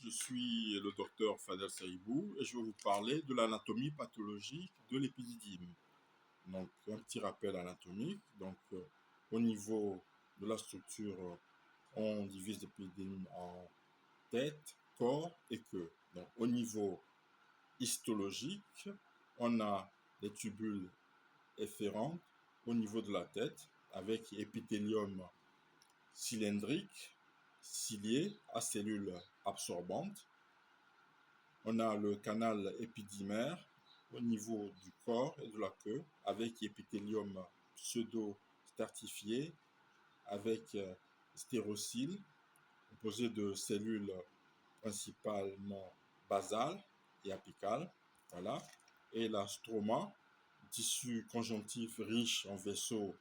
je suis le docteur Fadel Saïbou et je vais vous parler de l'anatomie pathologique de l'épididyme. Donc, un petit rappel anatomique. Au niveau de la structure, on divise l'épididyme en tête, corps et queue. Donc, au niveau histologique, on a les tubules efférents au niveau de la tête avec épithélium cylindrique, cilié à cellules absorbantes. On a le canal épidymaire au niveau du corps et de la queue avec épithélium pseudo-stratifié avec stérocyle composé de cellules principalement basales et apicales. Voilà. Et la stroma, tissu conjonctif riche en vaisseaux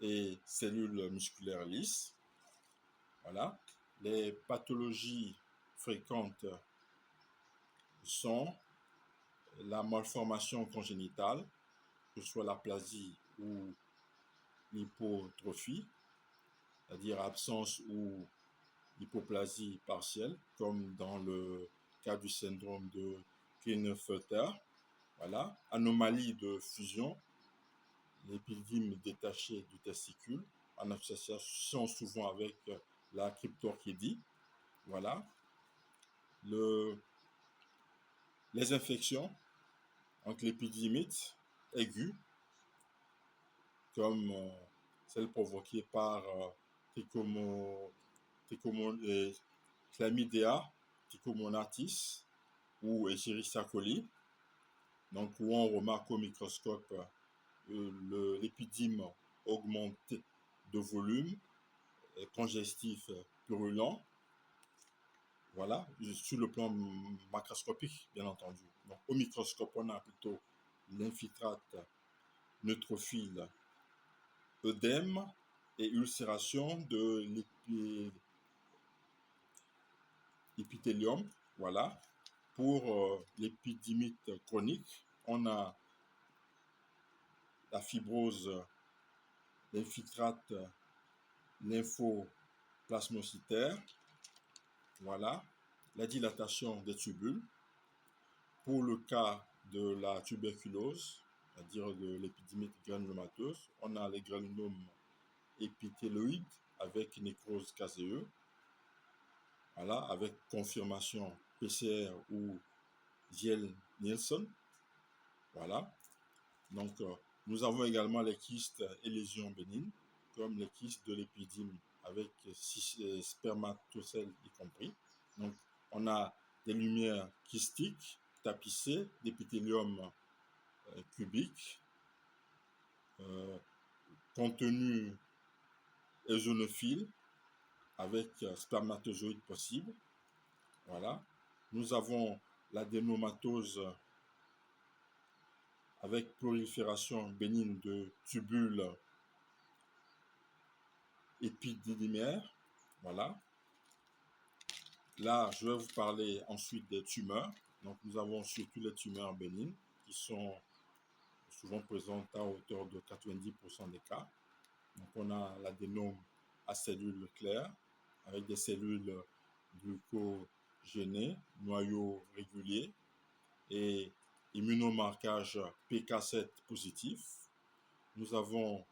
et cellules musculaires lisses. Voilà. Les pathologies fréquentes sont la malformation congénitale, que ce soit l'aplasie ou l'hypotrophie, c'est-à-dire absence ou hypoplasie partielle, comme dans le cas du syndrome de Klinefelter. Voilà. Anomalie de fusion, l'épididyme détaché du testicule, en association souvent avec la cryptorchidie. Voilà. Les infections, donc l'épididymite aiguë, comme celle provoquée par Chlamydia trichomonatis ou Escherichia coli, donc où on remarque au microscope l'épidyme augmenté de volume, congestif, purulent. Voilà, sur le plan macroscopique, bien entendu. Donc, au microscope, on a plutôt l'infiltrate neutrophile, œdème et ulcération de l'épithélium. Voilà. Pour l'épidymite chronique, on a la fibrose, l'infiltrate lymphoplasmocytaire. Voilà. La dilatation des tubules. Pour le cas de la tuberculose, c'est-à-dire de l'épidymite granulomateuse, on a les granulomes épithéloïdes avec nécrose caséeux, voilà, avec confirmation PCR ou Ziel-Nielsen. Voilà. Donc, nous avons également les kystes et lésions bénignes, comme les kystes de l'épidyme avec spermatocèles y compris. Donc, on a des lumières kystiques tapissées d'épithélium cubique, contenu œsonophile avec spermatozoïdes possibles. Voilà. Nous avons l'adénomatose avec prolifération bénigne de tubules épididymaires. Voilà. Là, je vais vous parler ensuite des tumeurs. Donc, nous avons surtout les tumeurs bénignes qui sont souvent présentes à hauteur de 90% des cas. Donc, on a l'adénome à cellules claires avec des cellules glucogénées, noyau régulier et immunomarquage PK7 positif. Nous avons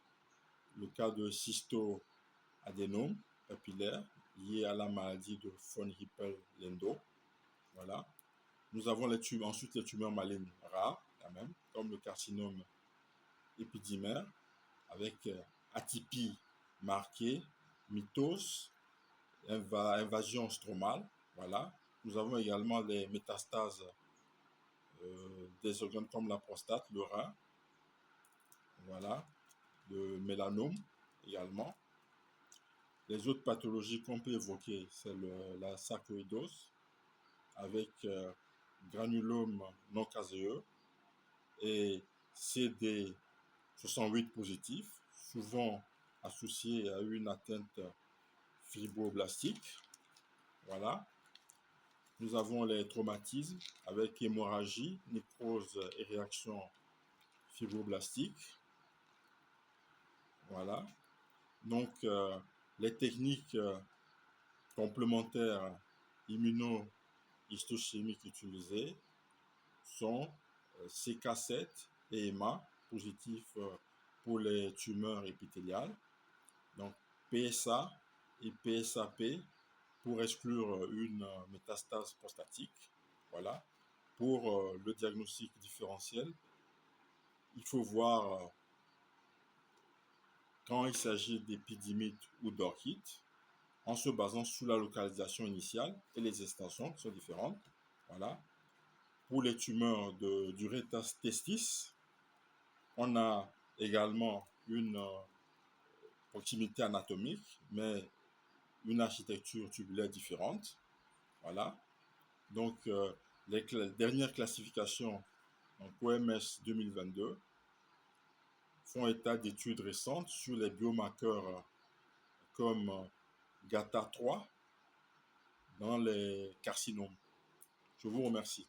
le cas de cystoadénome papillaire lié à la maladie de von Hippel-Lindau. Voilà. Nous avons ensuite les tumeurs malignes rares, quand même, comme le carcinome épidymaire, avec atypie marquée, mitose, invasion stromale. Voilà. Nous avons également les métastases des organes comme la prostate, le rein. Voilà. Le mélanome également. Les autres pathologies qu'on peut évoquer, c'est la sarcoïdose avec granulome non caséeux et CD68 positif, souvent associé à une atteinte fibroblastique. Voilà. Nous avons les traumatismes avec hémorragie, nécrose et réaction fibroblastique. Voilà. Donc, les techniques complémentaires histochimiques utilisés sont CK7 et EMA, positifs pour les tumeurs épithéliales. Donc PSA et PSAP pour exclure une métastase prostatique. Voilà. Pour le diagnostic différentiel, il faut voir quand il s'agit d'épidémite ou d'orchite, en se basant sur la localisation initiale et les extensions qui sont différentes. Voilà. Pour les tumeurs du rectus testis, on a également une proximité anatomique, mais une architecture tubulaire différente. Voilà. Donc, les dernières classifications, donc OMS 2022, font état d'études récentes sur les biomarqueurs comme GATA3 dans les carcinomes. Je vous remercie.